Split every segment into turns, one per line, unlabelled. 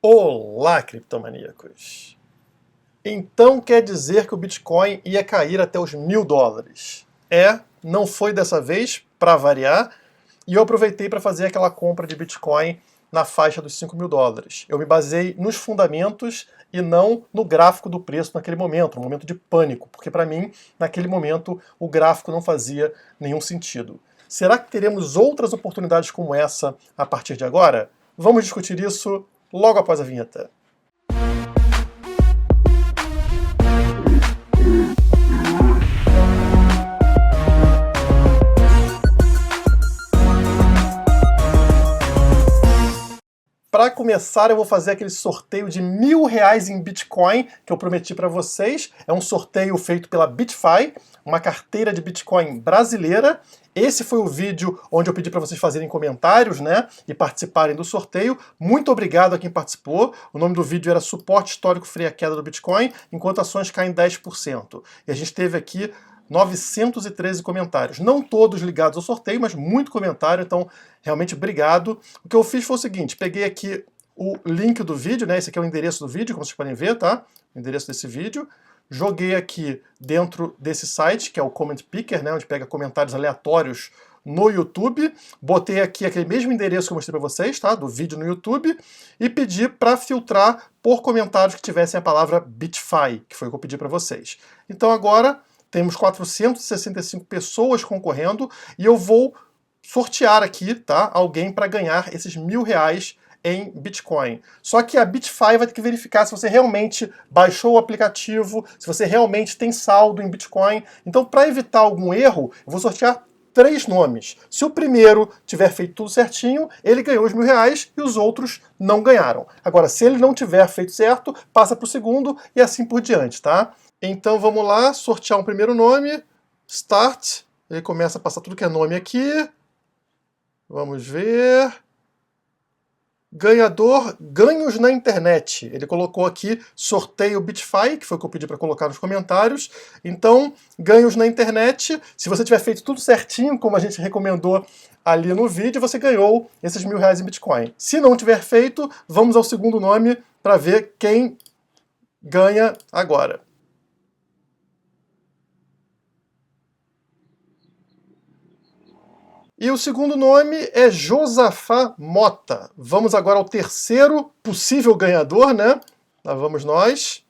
Olá, criptomaníacos! Então quer dizer que o Bitcoin ia cair até os $1.000? Não foi dessa vez, para variar, e eu aproveitei para fazer aquela compra de Bitcoin na faixa dos $5.000. Eu me baseei nos fundamentos e não no gráfico do preço naquele momento, um momento de pânico, porque para mim, naquele momento, o gráfico não fazia nenhum sentido. Será que teremos outras oportunidades como essa a partir de agora? Vamos discutir isso logo após a vinheta. Para começar, eu vou fazer aquele sorteio de R$1.000 em Bitcoin que eu prometi para vocês. É um sorteio feito pela BitFi, uma carteira de Bitcoin brasileira. Esse foi o vídeo onde eu pedi para vocês fazerem comentários, né, e participarem do sorteio. Muito obrigado a quem participou. O nome do vídeo era Suporte Histórico Freia Queda do Bitcoin, enquanto ações caem 10%. E a gente teve aqui 913 comentários. Não todos ligados ao sorteio, mas muito comentário, então realmente obrigado. O que eu fiz foi o seguinte, peguei aqui o link do vídeo, né? Esse aqui é o endereço do vídeo, como vocês podem ver, tá? O endereço desse vídeo. Joguei aqui dentro desse site, que é o Comment Picker, né? Onde pega comentários aleatórios no YouTube. Botei aqui aquele mesmo endereço que eu mostrei para vocês, tá? Do vídeo no YouTube. E pedi para filtrar por comentários que tivessem a palavra BitFi, que foi o que eu pedi para vocês. Então agora temos 465 pessoas concorrendo e eu vou sortear aqui, tá, alguém para ganhar esses R$1.000 em Bitcoin. Só que a BitFi vai ter que verificar se você realmente baixou o aplicativo, se você realmente tem saldo em Bitcoin. Então, para evitar algum erro, eu vou sortear 3 nomes. Se o primeiro tiver feito tudo certinho, ele ganhou os R$1.000 e os outros não ganharam. Agora, se ele não tiver feito certo, passa para o segundo e assim por diante, tá? Então vamos lá, sortear um primeiro nome, Start, ele começa a passar tudo que é nome aqui, vamos ver, ganhador, ganhos na internet, ele colocou aqui sorteio BitFi, que foi o que eu pedi para colocar nos comentários, então ganhos na internet, se você tiver feito tudo certinho, como a gente recomendou ali no vídeo, você ganhou esses R$1.000 em Bitcoin. Se não tiver feito, vamos ao segundo nome para ver quem ganha agora. E o segundo nome é Josafá Mota. Vamos agora ao terceiro possível ganhador, né? Lá vamos nós.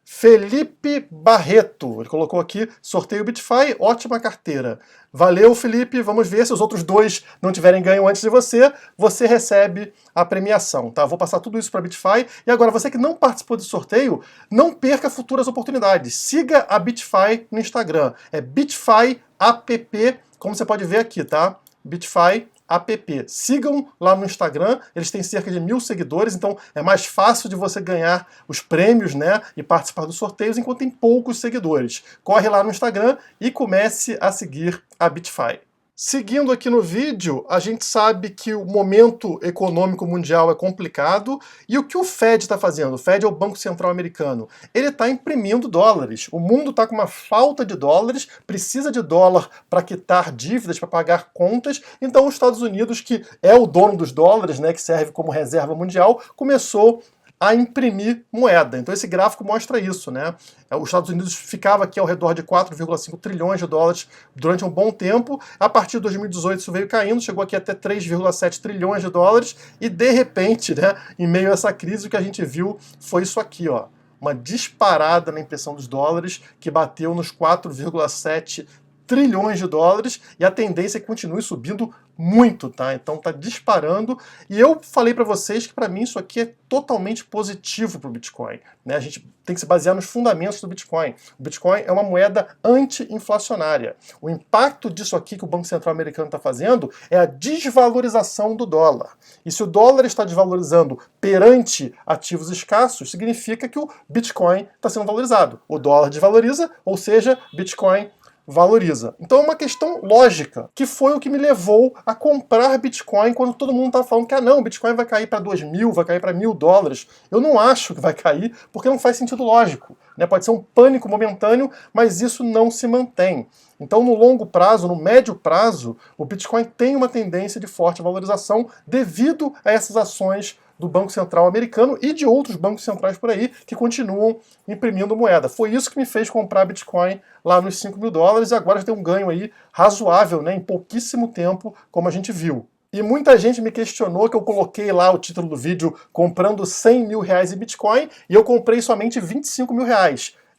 Felipe Barreto. Ele colocou aqui, sorteio BitFi, ótima carteira. Valeu, Felipe. Vamos ver se os outros 2 não tiverem ganho antes de você. Você recebe a premiação, tá? Vou passar tudo isso para a BitFi. E agora, você que não participou do sorteio, não perca futuras oportunidades. Siga a BitFi no Instagram. É BitFi app, como você pode ver aqui, tá? BitFi app. Sigam lá no Instagram, eles têm cerca de 1.000 seguidores, então é mais fácil de você ganhar os prêmios, né, e participar dos sorteios enquanto tem poucos seguidores. Corre lá no Instagram e comece a seguir a BitFi. Seguindo aqui no vídeo, a gente sabe que o momento econômico mundial é complicado e o que o Fed está fazendo? O Fed é o Banco Central Americano. Ele está imprimindo dólares. O mundo está com uma falta de dólares, precisa de dólar para quitar dívidas, para pagar contas. Então os Estados Unidos, que é o dono dos dólares, né, que serve como reserva mundial, começou a imprimir moeda. Então esse gráfico mostra isso, né? Os Estados Unidos ficava aqui ao redor de 4,5 trilhões de dólares durante um bom tempo. A partir de 2018 isso veio caindo, chegou aqui até 3,7 trilhões de dólares e de repente, né, em meio a essa crise, o que a gente viu foi isso aqui, ó. Uma disparada na impressão dos dólares que bateu nos 4,7 trilhões de dólares e a tendência é que continue subindo muito, tá? Então tá disparando e eu falei para vocês que para mim isso aqui é totalmente positivo para o Bitcoin, né? A gente tem que se basear nos fundamentos do Bitcoin. O Bitcoin é uma moeda anti-inflacionária. O impacto disso aqui que o Banco Central americano está fazendo é a desvalorização do dólar. E se o dólar está desvalorizando perante ativos escassos, significa que o Bitcoin está sendo valorizado. O dólar desvaloriza, ou seja, Bitcoin valoriza. Então é uma questão lógica, que foi o que me levou a comprar Bitcoin quando todo mundo estava falando que não, o Bitcoin vai cair para 2.000, vai cair para $1.000. Eu não acho que vai cair, porque não faz sentido lógico, né? Pode ser um pânico momentâneo, mas isso não se mantém. Então, no longo prazo, no médio prazo, o Bitcoin tem uma tendência de forte valorização devido a essas ações do Banco Central americano e de outros bancos centrais por aí que continuam imprimindo moeda. Foi isso que me fez comprar Bitcoin lá nos $5.000 e agora já tem um ganho aí razoável, né, em pouquíssimo tempo, como a gente viu. E muita gente me questionou que eu coloquei lá o título do vídeo comprando R$100 mil em Bitcoin e eu comprei somente R$25 mil.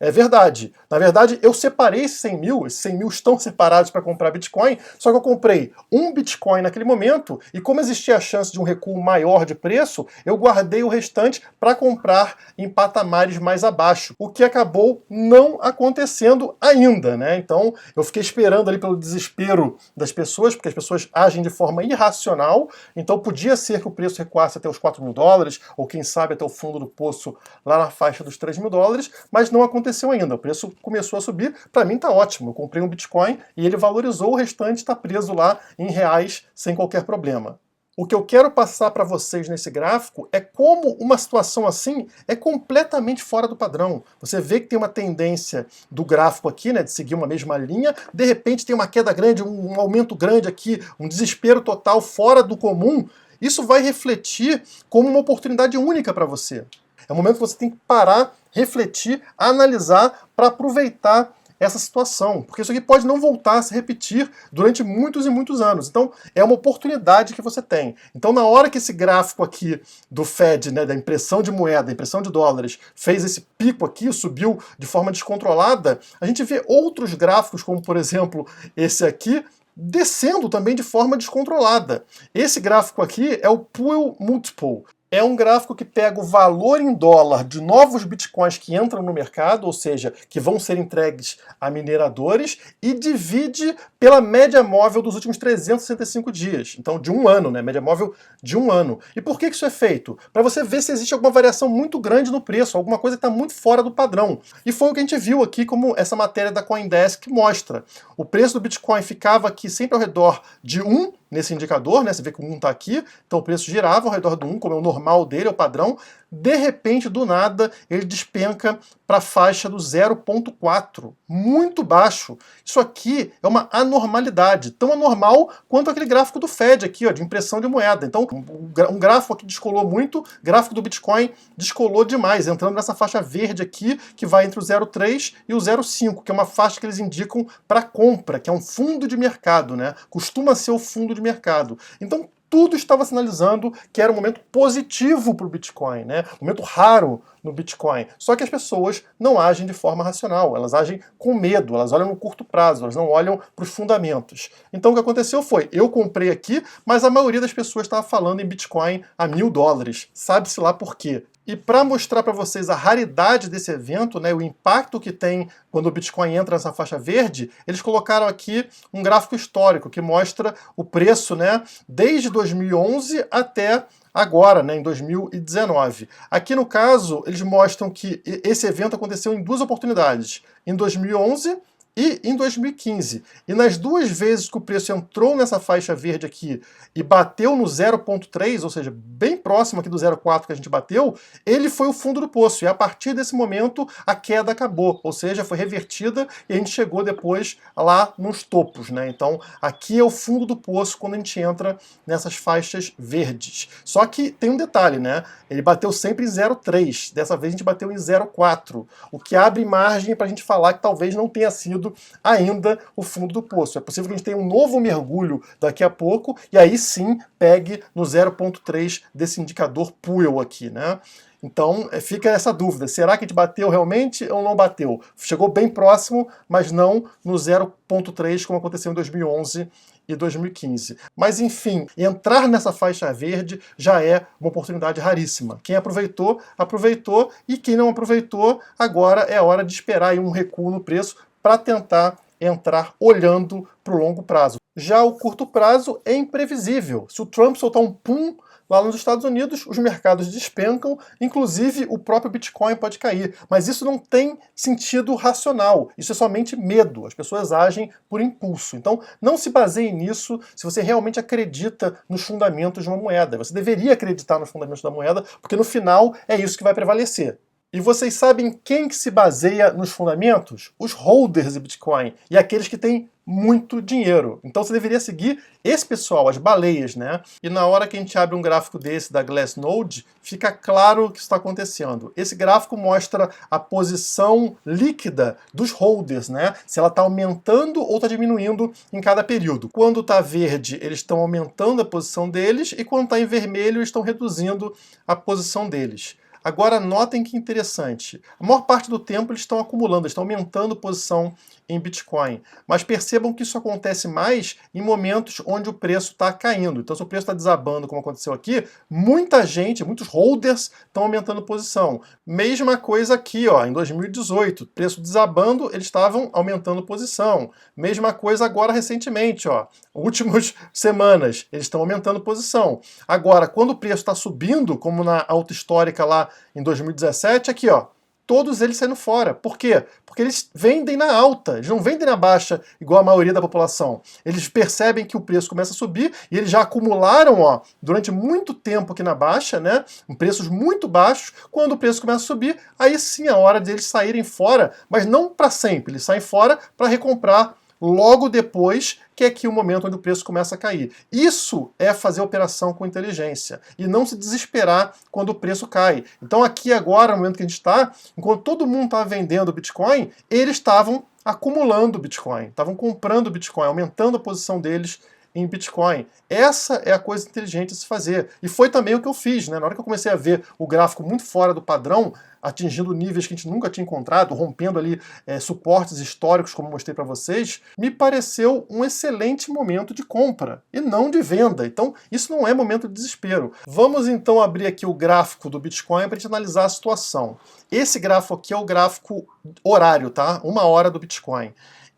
É verdade. Na verdade, eu separei esses 100 mil, esses 100 mil estão separados para comprar Bitcoin, só que eu comprei um Bitcoin naquele momento, e como existia a chance de um recuo maior de preço, eu guardei o restante para comprar em patamares mais abaixo, o que acabou não acontecendo ainda, né? Então, eu fiquei esperando ali pelo desespero das pessoas, porque as pessoas agem de forma irracional, então podia ser que o preço recuasse até os $4.000, ou quem sabe até o fundo do poço lá na faixa dos $3.000, mas não aconteceu ainda. O preço começou a subir, para mim tá ótimo. Eu comprei um Bitcoin e ele valorizou, o restante está preso lá em reais sem qualquer problema. O que eu quero passar para vocês nesse gráfico é como uma situação assim é completamente fora do padrão. Você vê que tem uma tendência do gráfico aqui, né, de seguir uma mesma linha, de repente tem uma queda grande, um aumento grande aqui, um desespero total fora do comum. Isso vai refletir como uma oportunidade única para você. É o momento que você tem que parar, refletir, analisar para aproveitar essa situação, porque isso aqui pode não voltar a se repetir durante muitos e muitos anos. Então, é uma oportunidade que você tem. Então, na hora que esse gráfico aqui do Fed, né, da impressão de moeda, impressão de dólares, fez esse pico aqui, subiu de forma descontrolada, a gente vê outros gráficos, como por exemplo esse aqui, descendo também de forma descontrolada. Esse gráfico aqui é o Pull Multiple. É um gráfico que pega o valor em dólar de novos bitcoins que entram no mercado, ou seja, que vão ser entregues a mineradores, e divide pela média móvel dos últimos 365 dias. Então, de um ano, né? Média móvel de um ano. E por que isso é feito? Para você ver se existe alguma variação muito grande no preço, alguma coisa que está muito fora do padrão. E foi o que a gente viu aqui, como essa matéria da CoinDesk mostra. O preço do Bitcoin ficava aqui sempre ao redor de 1, nesse indicador, né? Você vê que o 1 está aqui, então o preço girava ao redor do 1, como é o normal dele, é o padrão. De repente, do nada, ele despenca para a faixa do 0,4, muito baixo. Isso aqui é uma anormalidade, tão anormal quanto aquele gráfico do Fed aqui, ó, de impressão de moeda. Então, um gráfico aqui descolou muito, gráfico do Bitcoin descolou demais, entrando nessa faixa verde aqui, que vai entre o 0,3 e o 0,5, que é uma faixa que eles indicam para compra, que é um fundo de mercado, né? Costuma ser o fundo de mercado. Então, tudo estava sinalizando que era um momento positivo para o Bitcoin, né? Um momento raro no Bitcoin. Só que as pessoas não agem de forma racional, elas agem com medo, elas olham no curto prazo, elas não olham para os fundamentos. Então o que aconteceu foi, eu comprei aqui, mas a maioria das pessoas estava falando em Bitcoin a $1.000. Sabe-se lá por quê. E para mostrar para vocês a raridade desse evento, né, o impacto que tem quando o Bitcoin entra nessa faixa verde, eles colocaram aqui um gráfico histórico que mostra o preço, né, desde 2011 até agora, né, em 2019. Aqui no caso, eles mostram que esse evento aconteceu em duas oportunidades, em 2011 e em 2015. E nas duas vezes que o preço entrou nessa faixa verde aqui e bateu no 0,3, ou seja, bem próximo aqui do 0,4 que a gente bateu, ele foi o fundo do poço. E a partir desse momento a queda acabou, ou seja, foi revertida e a gente chegou depois lá nos topos, né? Então aqui é o fundo do poço quando a gente entra nessas faixas verdes. Só que tem um detalhe, né? Ele bateu sempre em 0,3. Dessa vez a gente bateu em 0,4, o que abre margem para a gente falar que talvez não tenha sido ainda o fundo do poço. É possível que a gente tenha um novo mergulho daqui a pouco e aí sim pegue no 0,3 desse indicador Puell aqui, né? Então fica essa dúvida, será que a gente bateu realmente ou não bateu? Chegou bem próximo, mas não no 0,3 como aconteceu em 2011 e 2015. Mas enfim, entrar nessa faixa verde já é uma oportunidade raríssima. Quem aproveitou, aproveitou, e quem não aproveitou, agora é hora de esperar aí um recuo no preço para tentar entrar olhando para o longo prazo. Já o curto prazo é imprevisível. Se o Trump soltar um pum Lá nos Estados Unidos, os mercados despencam, inclusive o próprio Bitcoin pode cair. Mas isso não tem sentido racional, isso é somente medo. As pessoas agem por impulso. Então, não se baseie nisso se você realmente acredita nos fundamentos de uma moeda. Você deveria acreditar nos fundamentos da moeda, porque no final é isso que vai prevalecer. E vocês sabem quem que se baseia nos fundamentos? Os holders de Bitcoin e aqueles que têm muito dinheiro. Então você deveria seguir esse pessoal, as baleias, né? E na hora que a gente abre um gráfico desse da Glassnode, fica claro o que está acontecendo. Esse gráfico mostra a posição líquida dos holders, né? Se ela está aumentando ou está diminuindo em cada período. Quando está verde, eles estão aumentando a posição deles, e quando está em vermelho, eles estão reduzindo a posição deles. Agora notem que interessante, a maior parte do tempo eles estão acumulando, eles estão aumentando posição em Bitcoin, mas percebam que isso acontece mais em momentos onde o preço está caindo. Então se o preço está desabando, como aconteceu aqui, muita gente, muitos holders estão aumentando posição. Mesma coisa aqui, ó, em 2018, preço desabando, eles estavam aumentando posição. Mesma coisa agora recentemente, ó, últimas semanas, eles estão aumentando posição. Agora, quando o preço está subindo, como na alta histórica lá em 2017, aqui ó, todos eles saindo fora. Por quê? Porque eles vendem na alta, eles não vendem na baixa igual a maioria da população. Eles percebem que o preço começa a subir e eles já acumularam, ó, durante muito tempo aqui na baixa, né, em preços muito baixos. Quando o preço começa a subir, aí sim é a hora deles saírem fora, mas não para sempre, eles saem fora para recomprar logo depois, que é aqui o momento onde o preço começa a cair. Isso é fazer operação com inteligência e não se desesperar quando o preço cai. Então aqui agora, no momento que a gente está, enquanto todo mundo estava vendendo Bitcoin, eles estavam acumulando Bitcoin, estavam comprando Bitcoin, aumentando a posição deles em Bitcoin. Essa é a coisa inteligente a se fazer. E foi também o que eu fiz, né? Na hora que eu comecei a ver o gráfico muito fora do padrão, atingindo níveis que a gente nunca tinha encontrado, rompendo ali suportes históricos, como mostrei para vocês, me pareceu um excelente momento de compra e não de venda. Então, isso não é momento de desespero. Vamos então abrir aqui o gráfico do Bitcoin para a gente analisar a situação. Esse gráfico aqui é o gráfico horário, tá? 1 hora do Bitcoin.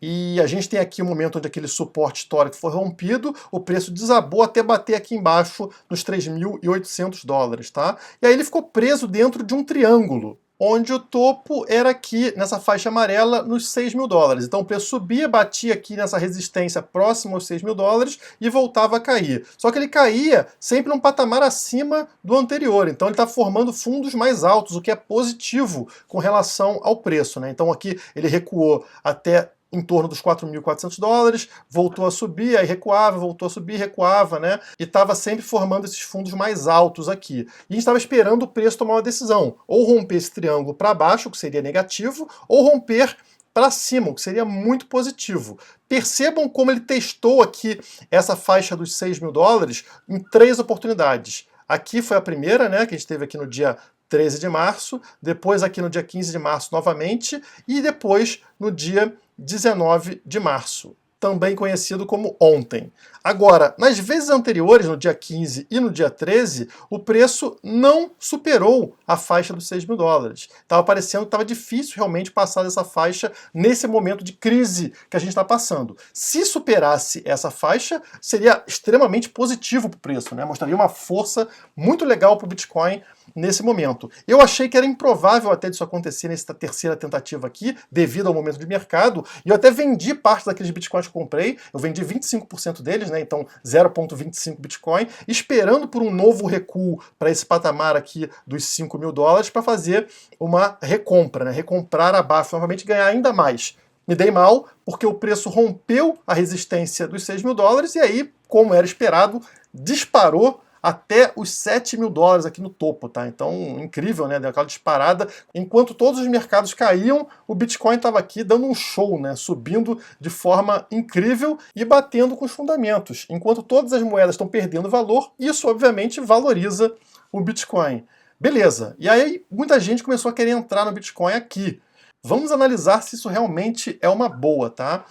E a gente tem aqui o momento onde aquele suporte histórico foi rompido, o preço desabou até bater aqui embaixo nos 3.800 dólares, tá? E aí ele ficou preso dentro de um triângulo, onde o topo era aqui, nessa faixa amarela, nos 6.000 dólares. Então o preço subia, batia aqui nessa resistência próxima aos 6.000 dólares e voltava a cair. Só que ele caía sempre num patamar acima do anterior. Então ele está formando fundos mais altos, o que é positivo com relação ao preço, né? Então aqui ele recuou até em torno dos 4.400 dólares, voltou a subir, aí recuava, voltou a subir, recuava, né? E estava sempre formando esses fundos mais altos aqui. E a gente estava esperando o preço tomar uma decisão, ou romper esse triângulo para baixo, o que seria negativo, ou romper para cima, o que seria muito positivo. Percebam como ele testou aqui essa faixa dos 6.000 dólares em 3 oportunidades. Aqui foi a primeira, né, que a gente teve aqui no dia 13 de março, depois aqui no dia 15 de março novamente, e depois no dia 19 de março, também conhecido como ontem. Agora, nas vezes anteriores, no dia 15 e no dia 13, o preço não superou a faixa dos 6.000 dólares. Estava parecendo que estava difícil realmente passar dessa faixa nesse momento de crise que a gente está passando. Se superasse essa faixa, seria extremamente positivo para o preço, né? Mostraria uma força muito legal para o Bitcoin nesse momento. Eu achei que era improvável até disso acontecer nessa terceira tentativa aqui, devido ao momento de mercado, e eu até vendi parte daqueles bitcoins que eu comprei, eu vendi 25% deles, né, então 0,25 Bitcoin, esperando por um novo recuo para esse patamar aqui dos 5.000 dólares para fazer uma recompra, né, recomprar abaixo novamente e ganhar ainda mais. Me dei mal, porque o preço rompeu a resistência dos 6.000 dólares e aí, como era esperado, disparou até os 7.000 dólares aqui no topo, tá? Então, incrível, né? Deu aquela disparada. Enquanto todos os mercados caíam, o Bitcoin estava aqui dando um show, né? Subindo de forma incrível e batendo com os fundamentos. Enquanto todas as moedas estão perdendo valor, isso obviamente valoriza o Bitcoin. Beleza. E aí, muita gente começou a querer entrar no Bitcoin aqui. Vamos analisar se isso realmente é uma boa, tá?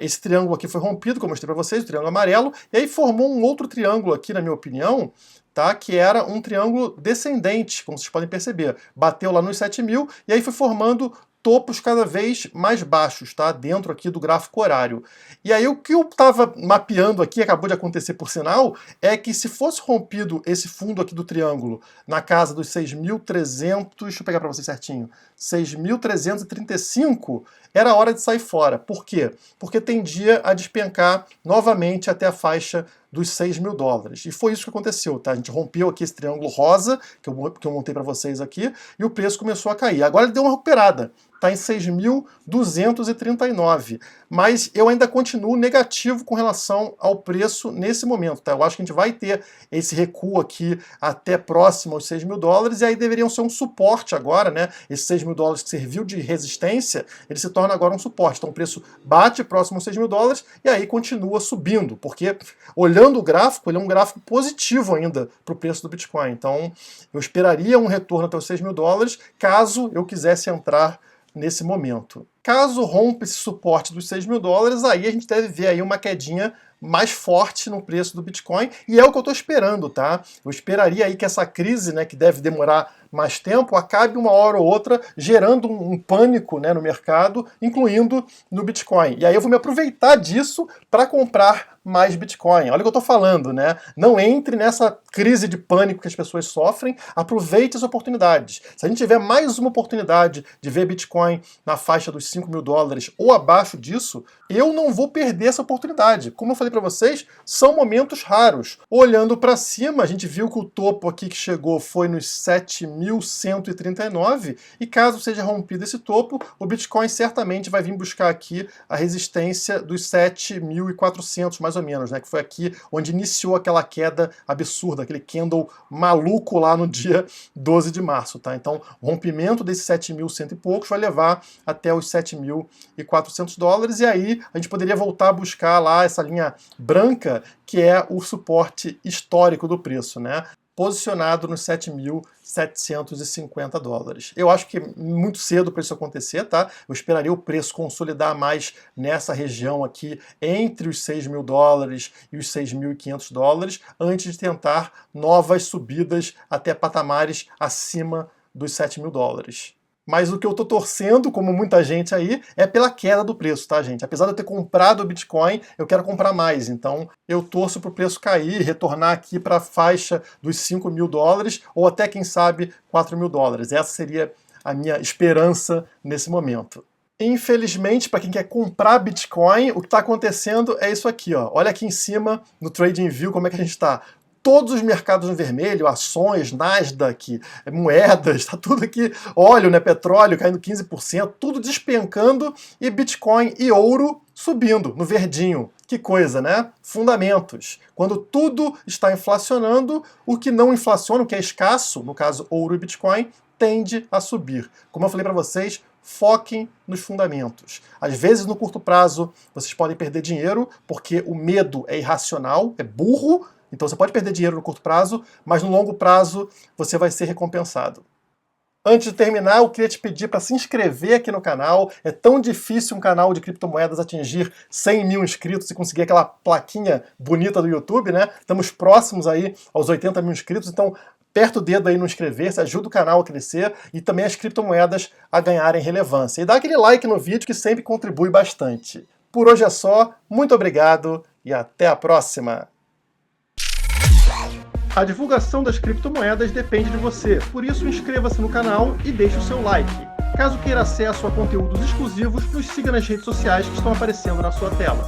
Esse triângulo aqui foi rompido, como eu mostrei para vocês, o triângulo amarelo, e aí formou um outro triângulo aqui, na minha opinião, tá? Que era um triângulo descendente, como vocês podem perceber. Bateu lá nos 7.000, e aí foi formando topos cada vez mais baixos, tá? Dentro aqui do gráfico horário. E aí o que eu estava mapeando aqui, acabou de acontecer por sinal, é que se fosse rompido esse fundo aqui do triângulo na casa dos 6.300, deixa eu pegar para vocês certinho, 6.335, era a hora de sair fora. Por quê? Porque tendia a despencar novamente até a faixa dos 6 mil dólares. E foi isso que aconteceu, tá? A gente rompeu aqui esse triângulo rosa, que eu montei para vocês aqui, e o preço começou a cair. Agora ele deu uma recuperada, tá em 6.239. Mas eu ainda continuo negativo com relação ao preço nesse momento, tá? Eu acho que a gente vai ter esse recuo aqui até próximo aos 6 mil dólares, e aí deveriam ser um suporte agora, né? Esses 6 mil dólares que serviu de resistência, ele se torna agora um suporte. Então o preço bate próximo aos 6 mil dólares e aí continua subindo, porque olhando o gráfico, ele é um gráfico positivo ainda para o preço do Bitcoin. Então eu esperaria um retorno até os 6 mil dólares caso eu quisesse entrar nesse momento. Caso rompa esse suporte dos 6 mil dólares, aí a gente deve ver aí uma quedinha mais forte no preço do Bitcoin, e é o que eu estou esperando, tá? Eu esperaria aí que essa crise, né, que deve demorar mais tempo, acabe uma hora ou outra gerando um pânico, né, no mercado, incluindo no Bitcoin. E aí eu vou me aproveitar disso para comprar mais Bitcoin. Olha o que eu estou falando, né? Não entre nessa crise de pânico que as pessoas sofrem, aproveite as oportunidades. Se a gente tiver mais uma oportunidade de ver Bitcoin na faixa dos 5 mil dólares ou abaixo disso, eu não vou perder essa oportunidade. Como eu falei para vocês, são momentos raros. Olhando para cima, a gente viu que o topo aqui que chegou foi nos 7.139, e caso seja rompido esse topo, o Bitcoin certamente vai vir buscar aqui a resistência dos 7.400, mais ou menos, né? Que foi aqui onde iniciou aquela queda absurda, aquele candle maluco lá no dia 12 de março, tá? Então, o rompimento desses 7.100 e poucos vai levar até os 7.400 dólares, e aí a gente poderia voltar a buscar lá essa linha branca, que é o suporte histórico do preço, né? Posicionado nos 7.750 dólares. Eu acho que é muito cedo para isso acontecer, tá? Eu esperaria o preço consolidar mais nessa região aqui, entre os 6 mil dólares e os 6.500 dólares, antes de tentar novas subidas até patamares acima dos 7 mil dólares. Mas o que eu tô torcendo, como muita gente aí, é pela queda do preço, tá, gente? Apesar de eu ter comprado o Bitcoin, eu quero comprar mais. Então, eu torço pro preço cair, retornar aqui para a faixa dos 5 mil dólares, ou até, quem sabe, 4 mil dólares. Essa seria a minha esperança nesse momento. Infelizmente, para quem quer comprar Bitcoin, o que está acontecendo é isso aqui, ó. Olha aqui em cima, no TradingView, como é que a gente está. Todos os mercados no vermelho, ações, Nasdaq, moedas, tá tudo aqui, óleo, né, petróleo caindo 15%, tudo despencando, e Bitcoin e ouro subindo no verdinho. Que coisa, né? Fundamentos. Quando tudo está inflacionando, o que não inflaciona, o que é escasso, no caso ouro e Bitcoin, tende a subir. Como eu falei para vocês, foquem nos fundamentos. Às vezes, no curto prazo, vocês podem perder dinheiro, porque o medo é irracional, é burro. Então você pode perder dinheiro no curto prazo, mas no longo prazo você vai ser recompensado. Antes de terminar, eu queria te pedir para se inscrever aqui no canal. É tão difícil um canal de criptomoedas atingir 100 mil inscritos e conseguir aquela plaquinha bonita do YouTube, né? Estamos próximos aí aos 80 mil inscritos, então aperta o dedo aí no inscrever-se, ajuda o canal a crescer e também as criptomoedas a ganharem relevância. E dá aquele like no vídeo que sempre contribui bastante. Por hoje é só, muito obrigado e até a próxima! A divulgação das criptomoedas depende de você, por isso inscreva-se no canal e deixe o seu like. Caso queira acesso a conteúdos exclusivos, nos siga nas redes sociais que estão aparecendo na sua tela.